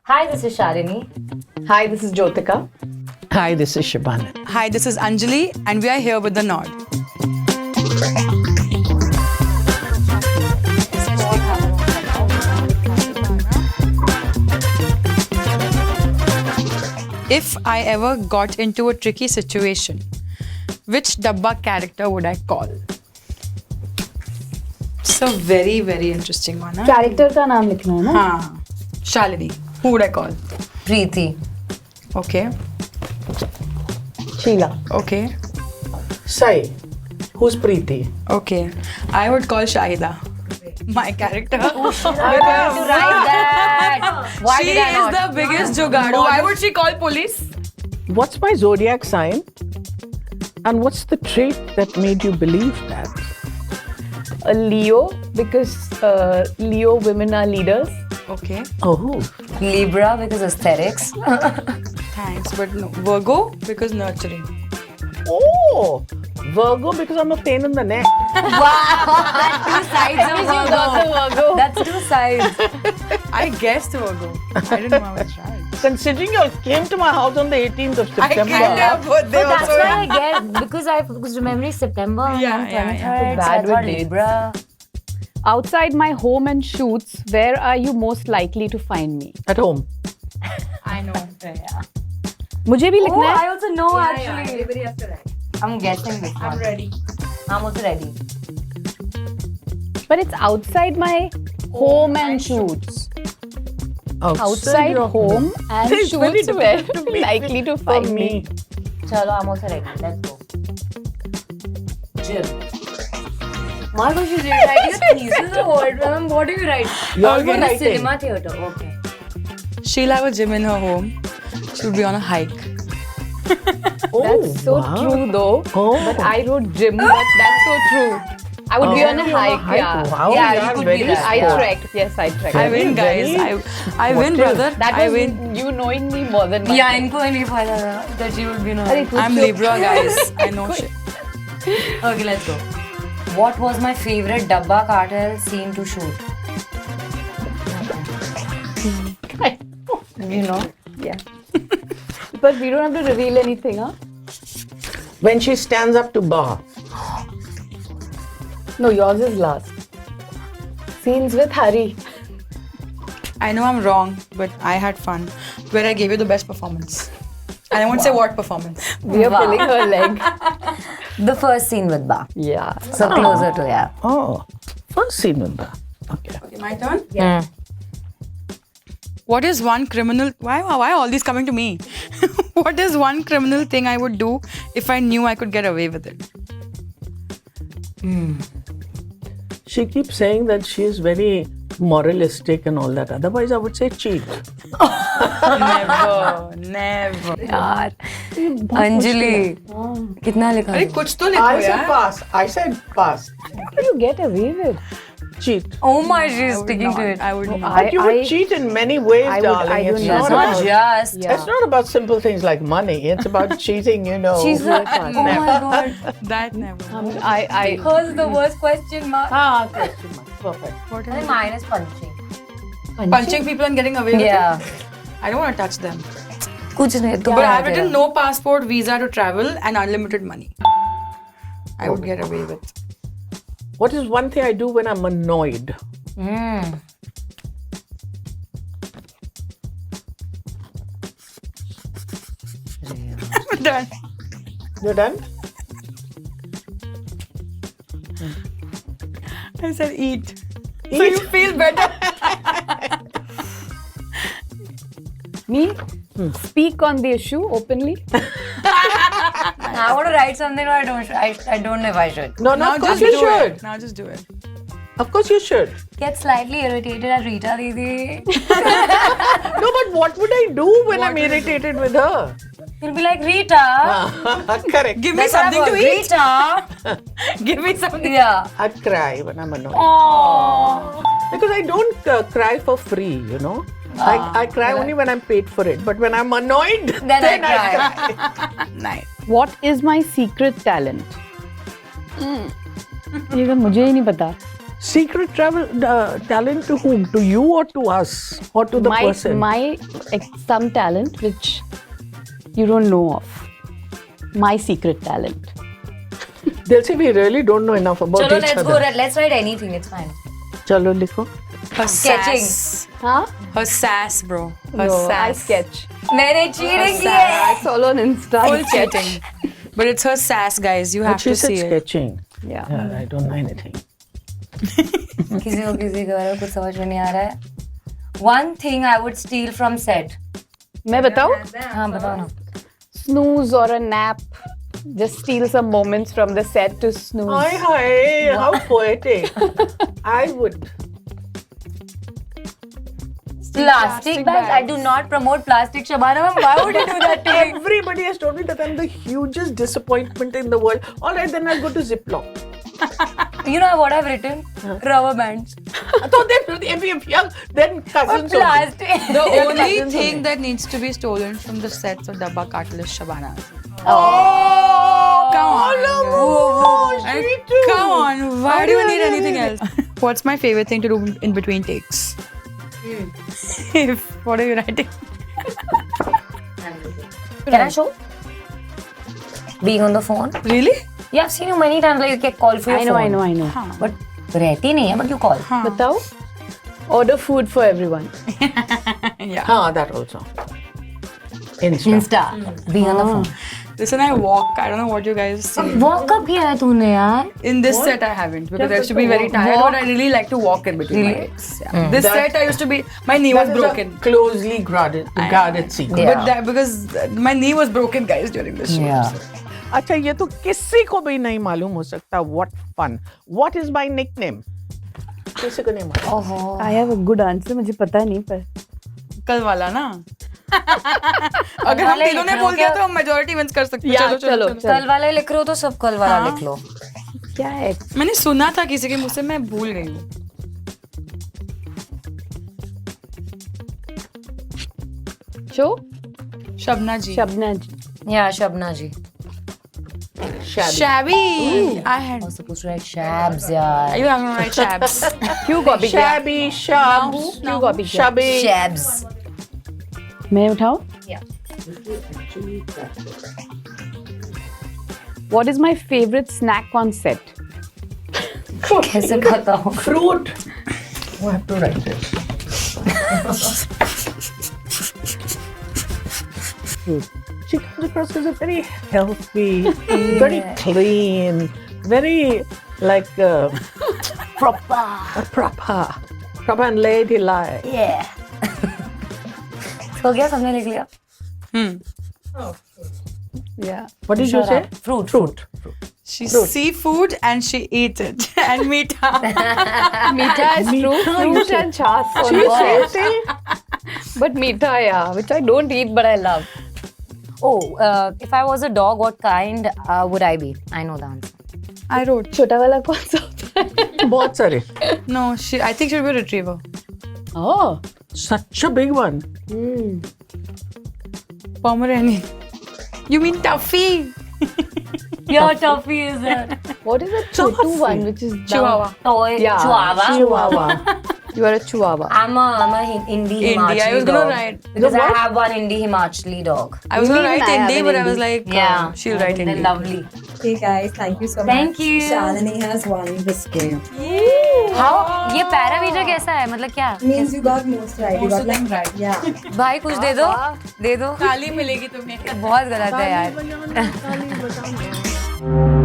Hi, this is Shalini. Hi, this is Jyotika. Hi, this is Shabana. Hi, this is Anjali, and we are here with The Nod. If I ever got into a tricky situation, which Dabba character would I call? It's a very, very interesting one. Huh? Character का नाम लिखना है ना? हाँ, Shalini. Who would I call? Preeti. Okay. Sheila. Okay. Sai, who's Preeti? Okay. I would call Shahida. My character. Why did you write that? Why She did I is not? the biggest jugadu. Why would she call police? What's my zodiac sign? And what's the trait that made you believe that? A Leo, because Leo women are leaders. Okay. Oh, Libra because aesthetics. Thanks, but no. Virgo because nurturing. oh, Virgo because I'm a pain in the neck. Two sides of Virgo. That's two sides. I guessed Virgo. I didn't know I was right. Considering you all came to my house on the 18th of I September. kind of birthday But that's also. why I guess because remembering September Yeah, and yeah, 23rd, yeah. so I Bad with thought dates. Libra. Outside my home and shoots, where are you most likely to find me? At home. I know. Yeah. मुझे भी Oh, लिखना I है. also know actually. Everybody has to write. I'm guessing this one. I'm ready. I'm also ready. But it's outside my home and shoots. Outside your home and It's very shoots, where difficult to are you make likely to For find me? me. Chalo, I'm also ready. Let's go. Gym. My gosh, you write your thesis or what? What do you write? You're I'll go to writing. cinema theatre. Okay. She'll have a gym in her home. She'll be on a hike. Oh, That's so wow. true though. Oh. But I wrote gym, but that's so true. I would be on a hike, yeah. Wow, Yeah, you you are could very be that. I smart. trekked. Yes, I trekked. I win, guys. Very- I win, brother. That I was win. you knowing me more than Yeah, myself. इनको नहीं पता था that you would be अरे not. कुछ I'm तो- Libra, guys. I know shit. Okay, let's go. What was my favorite Dabba Cartel scene to shoot? You know? Yeah. But we don't have to reveal anything, huh? When she stands up to bar. No, yours is last. Scenes with Hari. I know I'm wrong, but I had fun. Where I gave you the best performance. And I won't say what performance. We are Wow. pulling her leg. The first scene with Ba. Yeah. So closer to yeah. Oh, first scene with that. Okay. Okay, my turn. Yeah. What is one criminal? Why all these coming to me? What is one criminal thing I would do if I knew I could get away with it? She keeps saying that she is very moralistic and all that. Otherwise, I would say cheat. Never. यार अंजलि कितना लिखा अरे है? कुछ तो लिखो I said यार. pass. I said pass. What do you get away with? Cheat. Oh my, she's I would sticking not. to it. I would not. But you would I- cheat in many ways, I would- darling. I It's don't It's know. not not about, just. Yeah. it's not about simple things like money. It's about cheating, you know. She's like, oh my god. That never. I Hers the worst question mark. Ah, question mark. Perfect. What I think is mine is punching. punching people and getting away with Yeah. it? I don't want to touch them. कुछ नहीं तो But I've written no passport, visa to travel, and unlimited money. I would get away with. What is one thing I do when I'm annoyed? Done. You're done? I said eat. So you feel better. me speak on the issue openly. I want to write something, but I don't know if I should. No, Now of course just you do should. it. Now just do it. Of course you should. Get slightly irritated at Rita Didi. No, but what would I do when What I'm do you do? irritated with her? You'll be like, Rita. Correct. Give me That's what I something to want. eat. Rita. Give me something. Yeah. I'd cry when I'm annoyed. Oh. Because I don't cry for free, you know. I cry only when I'm paid for it. But when I'm annoyed, Then I I cry. Nice. What is my secret talent? ये तो मुझे ही नहीं पता. Secret travel talent to whom? To you or to us? Or to the person? Some talent which you don't know of. My secret talent. They'll say we really don't know enough about Chalo, each let's other. go. Let's write anything. It's fine. Chalo, likho. Her Sketching. sass. Huh? Her sass, bro. Her No, I sass. sketch. मैंने cheating की है. I follow on Insta. I Full sketch. cheating. But it's her sass, guys. You have But she to said see it. sketching. Yeah. Yeah, I don't know anything. किसी को किसी के बारे में कुछ समझ में नहीं आ रहा है. One thing I would steal from set. मैं बताऊँ? हाँ बताओ ना. Snooze or a nap. Just steal some moments from the set to snooze. Hi, how poetic. I would. Plastic bags. I do not promote plastic. Shabana ma'am, why would you do that to me? Everybody has told me that I'm the hugest disappointment in the world. All right, then I'll go to Ziploc. You know what I've written? Rubber bands. So then cousins only. Plastic. The only cousins thing only. that needs to be stolen from the sets of Dabba Cartel is Shabana. Oh, Come on. no, And she too. come on, why do you need anything else? What's my favorite thing to do in between takes? What are you writing? Can I show? Being on the phone. Really? Yeah, I've seen you many times. Like you get call for your phone. I know. But रहती नहीं है, but you call. बताओ? Order food for everyone. Ah, that also. Insta. Being on the phone. Listen, I walk. I don't know what you guys see. Walk कब किया है तूने यार? In this set, I haven't because I used to be very tired, but I really like to walk in between my takes. Yeah. This That- set, I used to be. My knee was That is broken. a closely guarded secret. Yeah. But that because my knee was broken, guys, during the shoot. Yeah. अच्छा ये तो किसी को भी नहीं मालूम हो सकता. What fun. What is my nickname? किसी को नहीं मालूम. I have a good answer. मुझे पता नहीं पर. कल वाला ना. अगर हम तीनों ने बोल दिया तो हम majority wins कर सकते हैं. Yeah, चलो. कल वाला लिख रहे हो तो सब कल वाला लिख लो. क्या है? मैंने सुना था किसी के मुंह से, मैं भूल गई हूँ. Show? Shabana ji. Shabna ji. Yeah, Shabna ji. Shabby. I had. I was supposed to write Shabs यार. You have to write Shabs. क्यों copy किया? Shabby, shabs, क्यों copy किया? shabby. Shabs. मैं उठाऊं? Yeah. What is my favorite snack on set? कैसे पता हो? Fruit. I have to write it. Fruit. She comes across as a very healthy, very clean, very like proper and ladylike. Yeah. हो गया, सबने लिख लिया. Yeah. What did you say? Fruit. Fruit. She's seafood and she eats it. And meetha. Meetha is true. Fruit and chas. But meetha, yeah, which I don't eat but I love. Oh, if I was a dog, what kind would I be? I know the answer. I wrote. छोटा वाला कौन सा होता है? बहुत सारे. No, I think she'll be a retriever. Oh. Such a big one. Pomeranian. You mean Tuffy? Yeah, Tuffy is that. What is the chotu one which is Chihuahua. Toy. Yeah. Chihuahua. Chihuahua. You are a chihuahua. I'm a Indie Himachali I was gonna dog. write. Because I have one Indie Himachali dog. I was gonna Even write I have Indie, an but I was Indie. like, Yeah. she'll write They're Indie. lovely. Okay guys, thank you so much. Thank you. Shalini has won this game. How? ये parameter कैसा है? मतलब क्या? Means you got most right. You got like right. Yeah. भाई कुछ दे दो. दे दो. ताली मिलेगी तुम्हें. बहुत गलत है यार. ताली बजाओ.